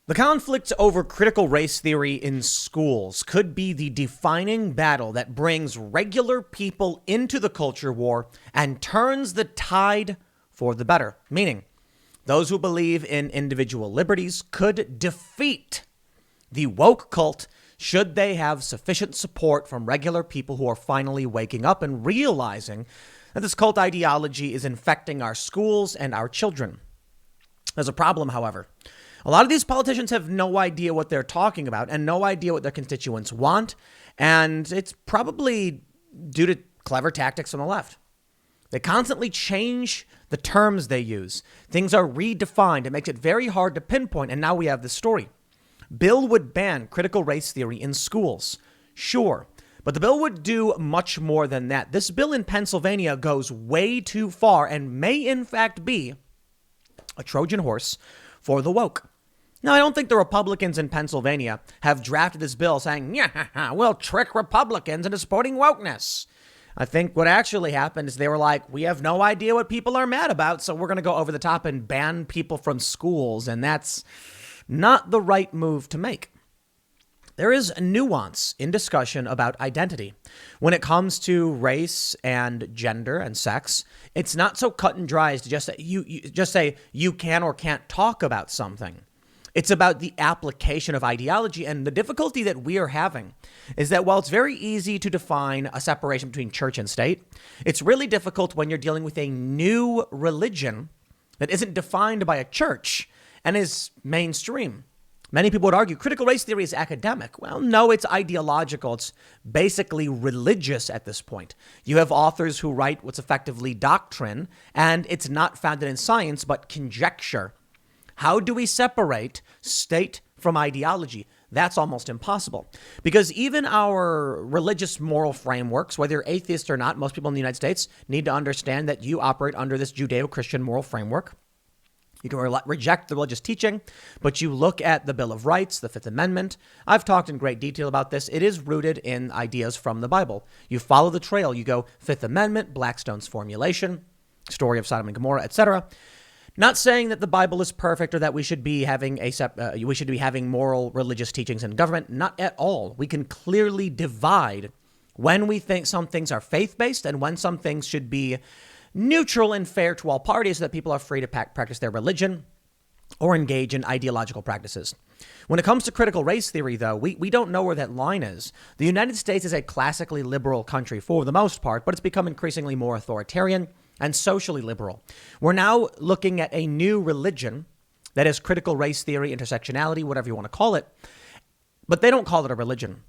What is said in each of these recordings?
The conflict over critical race theory in schools could be the defining battle that brings regular people into the culture war and turns the tide for the better. Meaning, those who believe in individual liberties could defeat the woke cult should they have sufficient support from regular people who are finally waking up and realizing that this cult ideology is infecting our schools and our children. There's a problem, however. A lot of these politicians have no idea what they're talking about and no idea what their constituents want. And it's probably due to clever tactics on the left. They constantly change the terms they use. Things are redefined. It makes it very hard to pinpoint. And now we have this story. Bill would ban critical race theory in schools. Sure. But the bill would do much more than that. This bill in Pennsylvania goes way too far and may in fact be a Trojan horse for the woke. Now, I don't think the Republicans in Pennsylvania have drafted this bill saying, yeah, we'll trick Republicans into supporting wokeness. I think what actually happened is they were like, we have no idea what people are mad about, so we're going to go over the top and ban people from schools. And that's not the right move to make. There is a nuance in discussion about identity. When it comes to race and gender and sex, it's not so cut and dry as to just say you can or can't talk about something. It's about the application of ideology. And the difficulty that we are having is that while it's very easy to define a separation between church and state, it's really difficult when you're dealing with a new religion that isn't defined by a church and is mainstream. Many people would argue critical race theory is academic. Well, no, it's ideological. It's basically religious at this point. You have authors who write what's effectively doctrine, and it's not founded in science, but conjecture. How do we separate state from ideology? That's almost impossible. Because even our religious moral frameworks, whether you're atheist or not, most people in the United States need to understand that you operate under this Judeo-Christian moral framework. You can reject the religious teaching, but you look at the Bill of Rights, the Fifth Amendment. I've talked in great detail about this. It is rooted in ideas from the Bible. You follow the trail. You go Fifth Amendment, Blackstone's formulation, story of Sodom and Gomorrah, etc. Not saying that the Bible is perfect or that we should be having moral religious teachings in government. Not at all. We can clearly divide when we think some things are faith-based and when some things should be neutral and fair to all parties so that people are free to practice their religion or engage in ideological practices. When it comes to critical race theory, though, we don't know where that line is. The United States is a classically liberal country for the most part, but it's become increasingly more authoritarian and socially liberal. We're now looking at a new religion that is critical race theory, intersectionality, whatever you want to call it, but they don't call it a religion.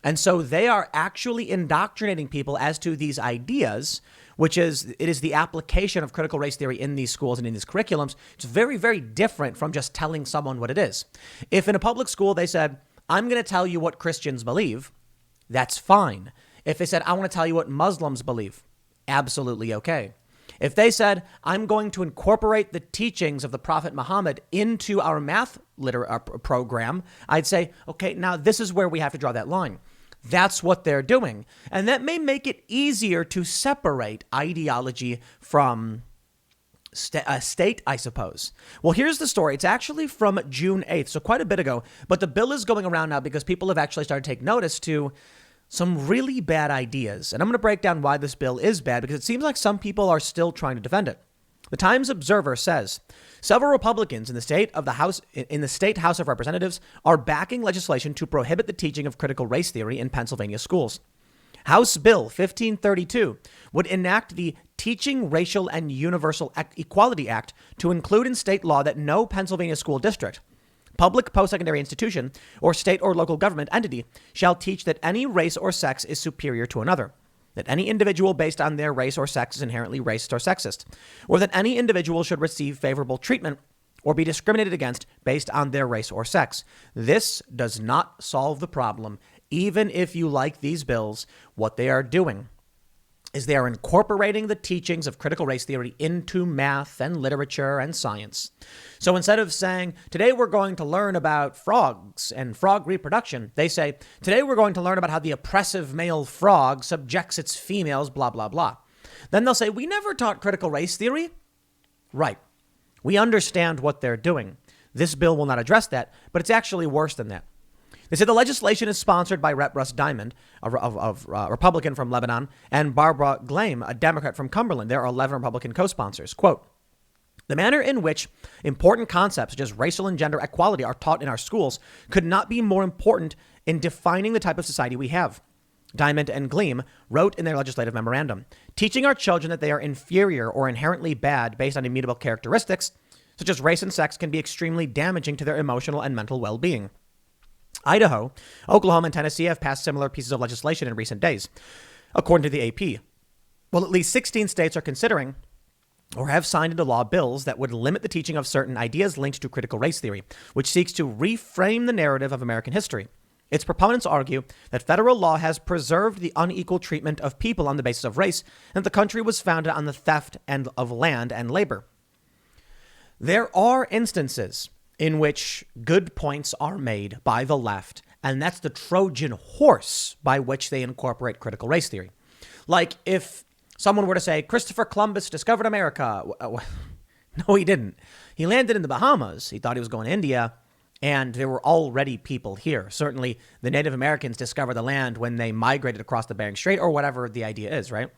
And so they are actually indoctrinating people as to these ideas, it is the application of critical race theory in these schools and in these curriculums. It's very, very different from just telling someone what it is. If in a public school they said, I'm going to tell you what Christians believe, that's fine. If they said, I want to tell you what Muslims believe, absolutely okay. If they said, I'm going to incorporate the teachings of the Prophet Muhammad into our math program, I'd say, okay, now this is where we have to draw that line. That's what they're doing. And that may make it easier to separate ideology from state, I suppose. Well, here's the story. It's actually from June 8th, so quite a bit ago. But the bill is going around now because people have actually started to take notice to some really bad ideas. And I'm going to break down why this bill is bad because it seems like some people are still trying to defend it. The Times Observer says several Republicans in the state House of Representatives are backing legislation to prohibit the teaching of critical race theory in Pennsylvania schools. House Bill 1532 would enact the Teaching Racial and Universal Equality Act to include in state law that no Pennsylvania school district, public post-secondary institution, or state or local government entity shall teach that any race or sex is superior to another, that any individual based on their race or sex is inherently racist or sexist, or that any individual should receive favorable treatment or be discriminated against based on their race or sex. This does not solve the problem. Even if you like these bills, what they are doing is they are incorporating the teachings of critical race theory into math and literature and science. So instead of saying, today we're going to learn about frogs and frog reproduction, they say, today we're going to learn about how the oppressive male frog subjects its females, blah, blah, blah. Then they'll say, we never taught critical race theory. Right. We understand what they're doing. This bill will not address that, but it's actually worse than that. They said the legislation is sponsored by Rep. Russ Diamond, a Republican from Lebanon, and Barbara Glaim, a Democrat from Cumberland. There are 11 Republican co-sponsors. Quote, the manner in which important concepts such as racial and gender equality are taught in our schools could not be more important in defining the type of society we have. Diamond and Gleam wrote in their legislative memorandum, teaching our children that they are inferior or inherently bad based on immutable characteristics, such as race and sex, can be extremely damaging to their emotional and mental well-being. Idaho, Oklahoma, and Tennessee have passed similar pieces of legislation in recent days, according to the AP. Well, at least 16 states are considering or have signed into law bills that would limit the teaching of certain ideas linked to critical race theory, which seeks to reframe the narrative of American history. Its proponents argue that federal law has preserved the unequal treatment of people on the basis of race, and that the country was founded on the theft of land and labor. There are instances in which good points are made by the left, and that's the Trojan horse by which they incorporate critical race theory. Like if someone were to say, Christopher Columbus discovered America. No, he didn't. He landed in the Bahamas. He thought he was going to India, and there were already people here. Certainly, the Native Americans discovered the land when they migrated across the Bering Strait, or whatever the idea is, right?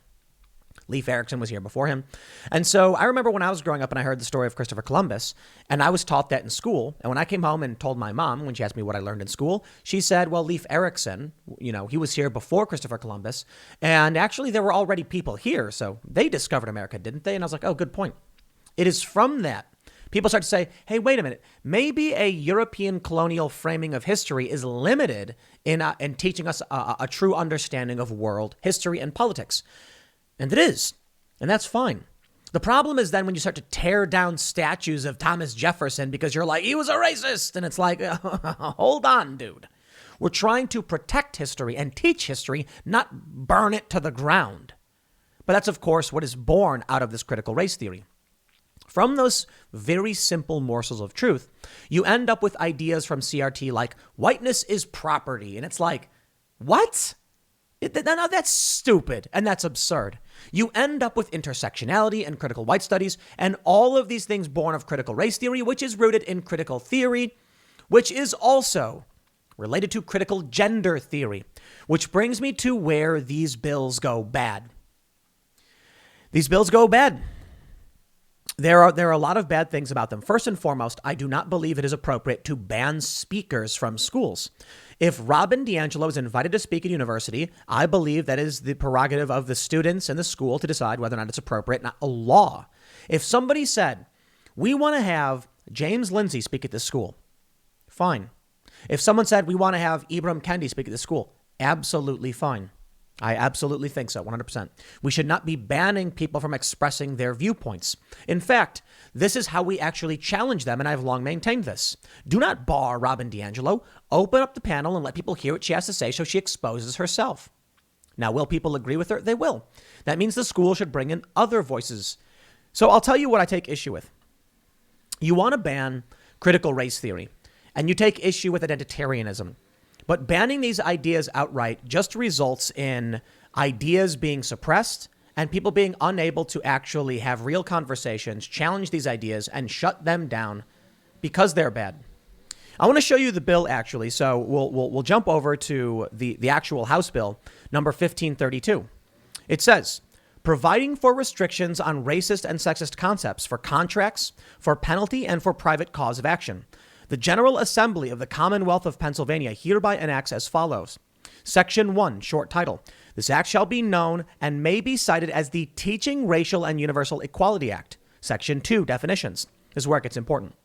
Leif Erikson was here before him. And so I remember when I was growing up and I heard the story of Christopher Columbus, and I was taught that in school. And when I came home and told my mom, when she asked me what I learned in school, she said, well, Leif Erikson, he was here before Christopher Columbus. And actually, there were already people here. So they discovered America, didn't they? And I was like, oh, good point. It is from that. People start to say, hey, wait a minute. Maybe a European colonial framing of history is limited in teaching us a true understanding of world history and politics. And it is. And that's fine. The problem is then when you start to tear down statues of Thomas Jefferson because you're like, he was a racist. And it's like, hold on, dude. We're trying to protect history and teach history, not burn it to the ground. But that's, of course, what is born out of this critical race theory. From those very simple morsels of truth, you end up with ideas from CRT like whiteness is property. And it's like, what? No, that's stupid and that's absurd. You end up with intersectionality and critical white studies and all of these things born of critical race theory, which is rooted in critical theory, which is also related to critical gender theory, which brings me to where these bills go bad. These bills go bad. There are a lot of bad things about them. First and foremost, I do not believe it is appropriate to ban speakers from schools. If Robin DiAngelo is invited to speak at university, I believe that is the prerogative of the students and the school to decide whether or not it's appropriate, not a law. If somebody said, we want to have James Lindsay speak at this school, fine. If someone said, we want to have Ibram Kendi speak at this school, absolutely fine. I absolutely think so, 100%. We should not be banning people from expressing their viewpoints. In fact, this is how we actually challenge them, and I've long maintained this. Do not bar Robin DiAngelo. Open up the panel and let people hear what she has to say so she exposes herself. Now, will people agree with her? They will. That means the school should bring in other voices. So I'll tell you what I take issue with. You want to ban critical race theory, and you take issue with identitarianism. But banning these ideas outright just results in ideas being suppressed and people being unable to actually have real conversations, challenge these ideas, and shut them down because they're bad. I want to show you the bill, actually. So we'll jump over to the actual House bill, number 1532. It says, providing for restrictions on racist and sexist concepts for contracts, for penalty, and for private cause of action. The General Assembly of the Commonwealth of Pennsylvania hereby enacts as follows. Section 1, short title. This act shall be known and may be cited as the Teaching Racial and Universal Equality Act. Section 2, definitions. This is where it gets important.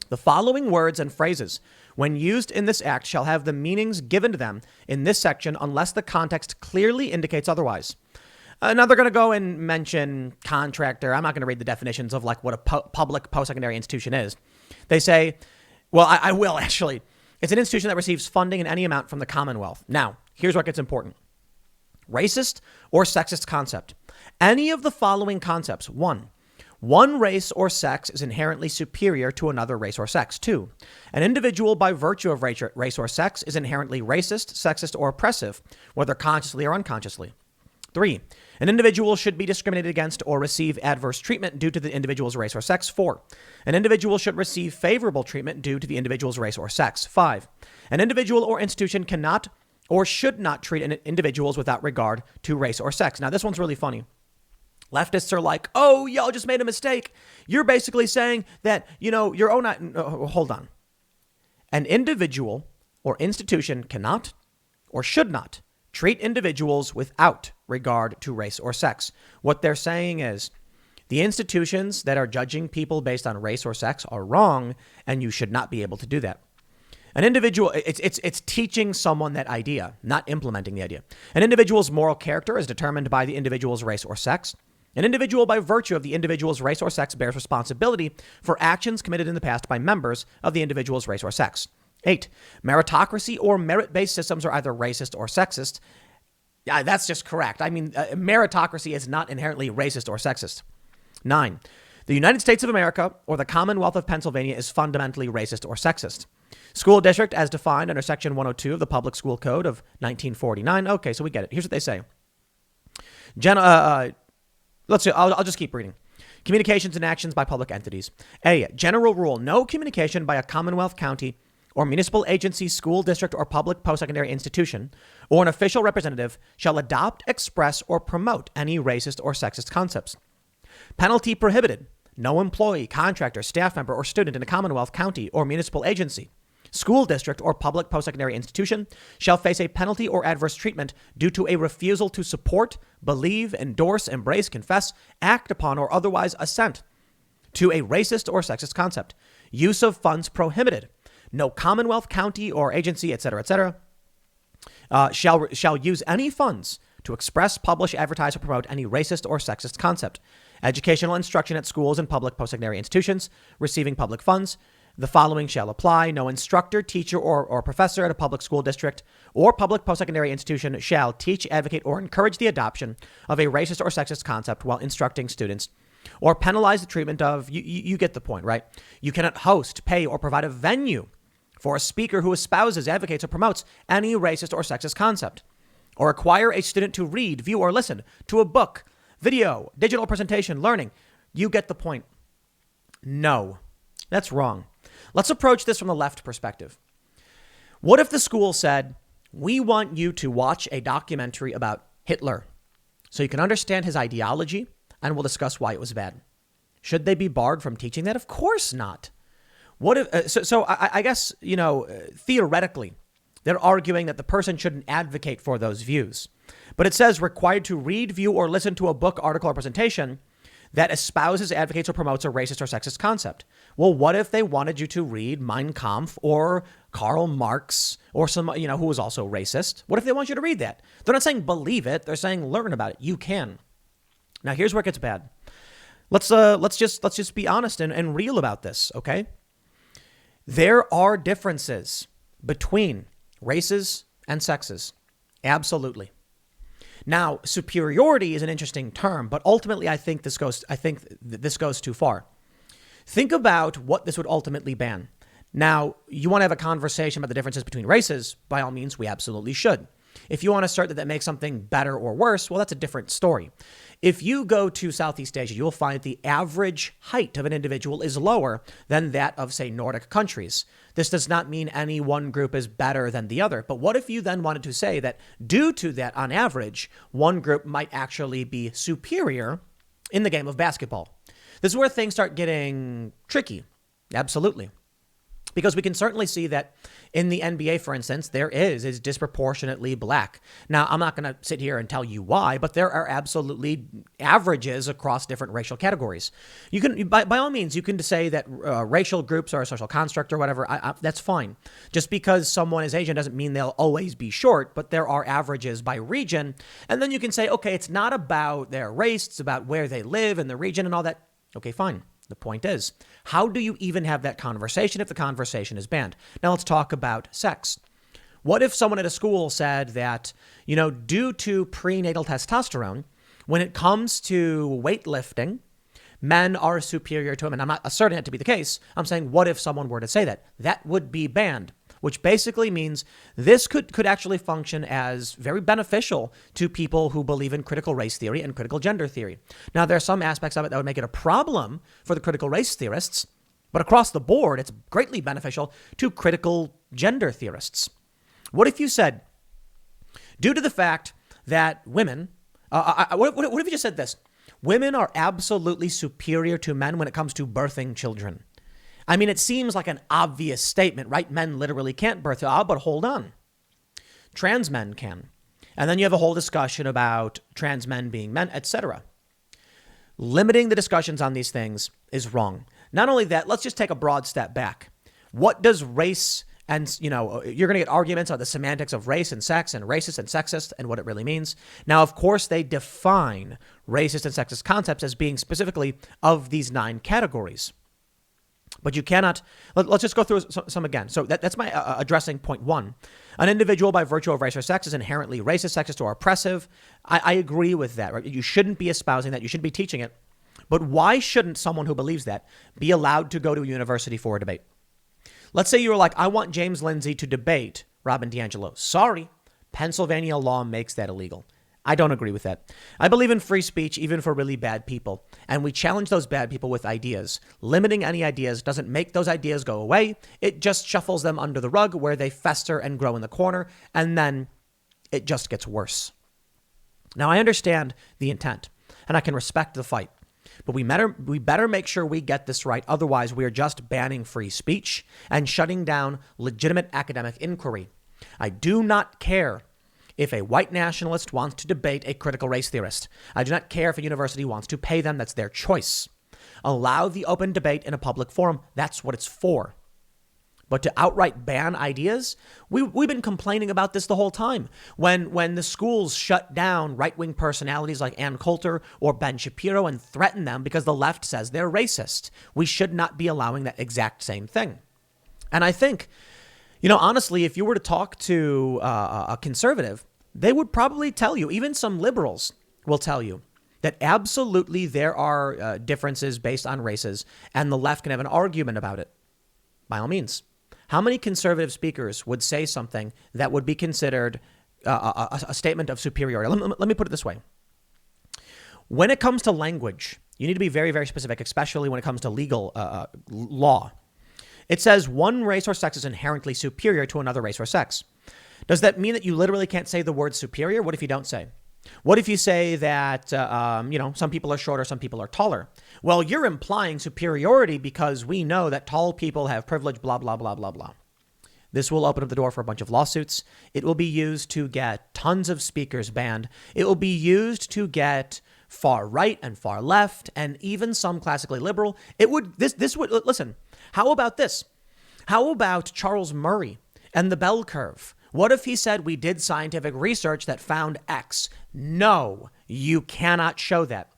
The following words and phrases, when used in this act, shall have the meanings given to them in this section unless the context clearly indicates otherwise. Now they're going to go and mention contractor. I'm not going to read the definitions of like what a public post-secondary institution is. They say, well, I will actually. It's an institution that receives funding in any amount from the Commonwealth. Now, here's what gets important. Racist or sexist concept. Any of the following concepts. One race or sex is inherently superior to another race or sex. 2, an individual by virtue of race or sex is inherently racist, sexist, or oppressive, whether consciously or unconsciously. 3, an individual should be discriminated against or receive adverse treatment due to the individual's race or sex. 4, an individual should receive favorable treatment due to the individual's race or sex. 5, an individual or institution cannot or should not treat individuals without regard to race or sex. Now, this one's really funny. Leftists are like, oh, y'all just made a mistake. You're basically saying that, your own... hold on. An individual or institution cannot or should not treat individuals without regard to race or sex. What they're saying is the institutions that are judging people based on race or sex are wrong, and you should not be able to do that. An individual, it's teaching someone that idea, not implementing the idea. An individual's moral character is determined by the individual's race or sex. An individual, by virtue of the individual's race or sex, bears responsibility for actions committed in the past by members of the individual's race or sex. 8, meritocracy or merit-based systems are either racist or sexist. Yeah, that's just correct. I mean, meritocracy is not inherently racist or sexist. 9, the United States of America or the Commonwealth of Pennsylvania is fundamentally racist or sexist. School district as defined under Section 102 of the Public School Code of 1949. Okay, so we get it. Here's what they say. Let's see. I'll just keep reading. Communications and actions by public entities. A, general rule. No communication by a Commonwealth, county, or municipal agency, school district, or public post-secondary institution, or an official representative shall adopt, express, or promote any racist or sexist concepts. Penalty prohibited. No employee, contractor, staff member, or student in a Commonwealth, county, or municipal agency, school district, or public post-secondary institution shall face a penalty or adverse treatment due to a refusal to support, believe, endorse, embrace, confess, act upon, or otherwise assent to a racist or sexist concept. Use of funds prohibited. No Commonwealth, county, or agency, etc., shall use any funds to express, publish, advertise, or promote any racist or sexist concept. Educational instruction at schools and public post-secondary institutions receiving public funds. The following shall apply. No instructor, teacher, or professor at a public school district or public post-secondary institution shall teach, advocate, or encourage the adoption of a racist or sexist concept while instructing students, or penalize the treatment of, you get the point, right? You cannot host, pay, or provide a venue for a speaker who espouses, advocates, or promotes any racist or sexist concept, or require a student to read, view, or listen to a book, video, digital presentation, learning. You get the point. No, that's wrong. Let's approach this from the left perspective. What if the school said, we want you to watch a documentary about Hitler so you can understand his ideology, and we'll discuss why it was bad? Should they be barred from teaching that? Of course not. What if, I guess, theoretically, they're arguing that the person shouldn't advocate for those views. But it says required to read, view, or listen to a book, article, or presentation that espouses, advocates, or promotes a racist or sexist concept. Well, what if they wanted you to read Mein Kampf or Karl Marx or some, who was also racist? What if they want you to read that? They're not saying believe it. They're saying learn about it. You can. Now, here's where it gets bad. Let's just be honest and real about this, okay? There are differences between races and sexes. Absolutely. Now, superiority is an interesting term, but ultimately I think this goes too far. Think about what this would ultimately ban. Now, you want to have a conversation about the differences between races? By all means, we absolutely should. If you want to assert that makes something better or worse, well, that's a different story. If you go to Southeast Asia, you'll find the average height of an individual is lower than that of, say, Nordic countries. This does not mean any one group is better than the other. But what if you then wanted to say that due to that, on average, one group might actually be superior in the game of basketball? This is where things start getting tricky. Absolutely. Because we can certainly see that in the NBA, for instance, there is disproportionately black. Now, I'm not going to sit here and tell you why, but there are absolutely averages across different racial categories. You can, by all means, you can say that racial groups are a social construct or whatever. That's fine. Just because someone is Asian doesn't mean they'll always be short, but there are averages by region. And then you can say, okay, it's not about their race, it's about where they live in the region and all that. Okay, fine. The point is, how do you even have that conversation if the conversation is banned? Now let's talk about sex. What if someone at a school said that, due to prenatal testosterone, when it comes to weightlifting, men are superior to women? I'm not asserting it to be the case. I'm saying, what if someone were to say that? That would be banned. which basically means this could actually function as very beneficial to people who believe in critical race theory and critical gender theory. Now, there are some aspects of it that would make it a problem for the critical race theorists, but across the board, it's greatly beneficial to critical gender theorists. What if you said, due to the fact that women, what if you just said this? Women are absolutely superior to men when it comes to birthing children. I mean, it seems like an obvious statement, right? Men literally can't birth. But hold on. Trans men can. And then you have a whole discussion about trans men being men, etc. Limiting the discussions on these things is wrong. Not only that, let's just take a broad step back. What does race and, you're going to get arguments on the semantics of race and sex and racist and sexist and what it really means. Now, of course, they define racist and sexist concepts as being specifically of these 9 categories. But you cannot, let's just go through some again. So that's my addressing point 1. An individual by virtue of race or sex is inherently racist, sexist, or oppressive. I agree with that, right? You shouldn't be espousing that. You shouldn't be teaching it. But why shouldn't someone who believes that be allowed to go to a university for a debate? Let's say you were like, I want James Lindsay to debate Robin DiAngelo. Sorry, Pennsylvania law makes that illegal. I don't agree with that. I believe in free speech, even for really bad people. And we challenge those bad people with ideas. Limiting any ideas doesn't make those ideas go away. It just shuffles them under the rug where they fester and grow in the corner. And then it just gets worse. Now, I understand the intent and I can respect the fight. But we better make sure we get this right. Otherwise, we are just banning free speech and shutting down legitimate academic inquiry. I do not care if a white nationalist wants to debate a critical race theorist. I do not care if a university wants to pay them. That's their choice. Allow the open debate in a public forum. That's what it's for. But to outright ban ideas, we've been complaining about this the whole time. When the schools shut down right-wing personalities like Ann Coulter or Ben Shapiro and threaten them because the left says they're racist, we should not be allowing that exact same thing. And I think, honestly, if you were to talk to a conservative, they would probably tell you, even some liberals will tell you, that absolutely there are differences based on races and the left can have an argument about it. By all means. How many conservative speakers would say something that would be considered a statement of superiority? Let me put it this way. When it comes to language, you need to be very, very specific, especially when it comes to legal law. It says one race or sex is inherently superior to another race or sex. Does that mean that you literally can't say the word superior? What if you don't say? What if you say that, some people are shorter, some people are taller? Well, you're implying superiority because we know that tall people have privilege, blah, blah, blah, blah, blah. This will open up the door for a bunch of lawsuits. It will be used to get tons of speakers banned. It will be used to get far right and far left and even some classically liberal. Listen, how about this? How about Charles Murray and the bell curve? What if he said we did scientific research that found X? No, you cannot show that.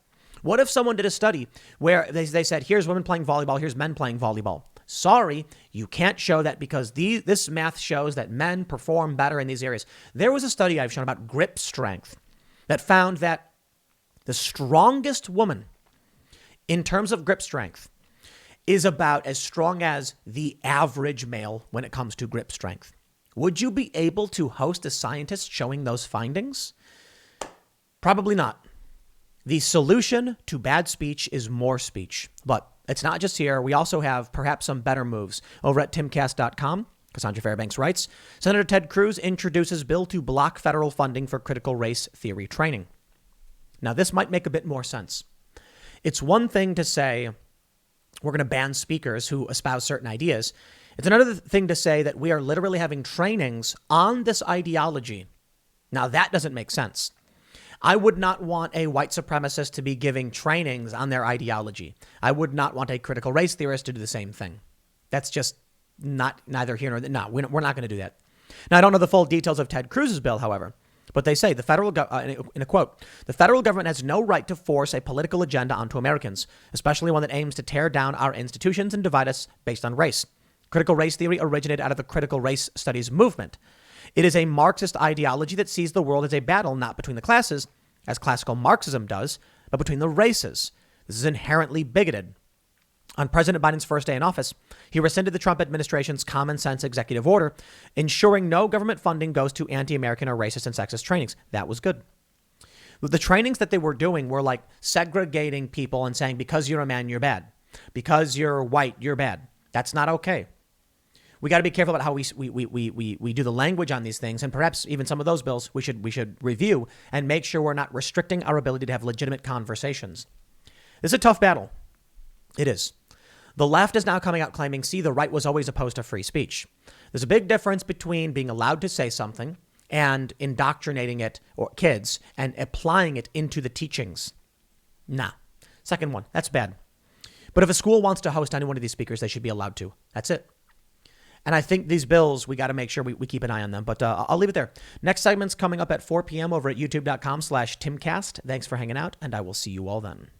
What if someone did a study where they said, here's women playing volleyball, here's men playing volleyball? Sorry, you can't show that because this math shows that men perform better in these areas. There was a study I've shown about grip strength that found that the strongest woman in terms of grip strength is about as strong as the average male when it comes to grip strength. Would you be able to host a scientist showing those findings? Probably not. The solution to bad speech is more speech. But it's not just here. We also have perhaps some better moves over at timcast.com. Cassandra Fairbanks writes, Senator Ted Cruz introduces bill to block federal funding for critical race theory training. Now, this might make a bit more sense. It's one thing to say we're going to ban speakers who espouse certain ideas. It's another thing to say that we are literally having trainings on this ideology. Now, that doesn't make sense. I would not want a white supremacist to be giving trainings on their ideology. I would not want a critical race theorist to do the same thing. That's just neither here nor there. No, we're not going to do that. Now, I don't know the full details of Ted Cruz's bill, however, but they say in a quote, the federal government has no right to force a political agenda onto Americans, especially one that aims to tear down our institutions and divide us based on race. Critical race theory originated out of the critical race studies movement. It is a Marxist ideology that sees the world as a battle not between the classes, as classical Marxism does, but between the races. This is inherently bigoted. On President Biden's first day in office, he rescinded the Trump administration's common sense executive order, ensuring no government funding goes to anti-American or racist and sexist trainings. That was good. The trainings that they were doing were like segregating people and saying, because you're a man, you're bad. Because you're white, you're bad. That's not okay. We got to be careful about how we do the language on these things. And perhaps even some of those bills we should review and make sure we're not restricting our ability to have legitimate conversations. This is a tough battle. It is. The left is now coming out claiming, see, the right was always opposed to free speech. There's a big difference between being allowed to say something and indoctrinating it, or kids, and applying it into the teachings. Nah. Second one, that's bad. But if a school wants to host any one of these speakers, they should be allowed to. That's it. And I think these bills, we got to make sure we keep an eye on them. But I'll leave it there. Next segment's coming up at 4 p.m. over at youtube.com/Timcast. Thanks for hanging out, and I will see you all then.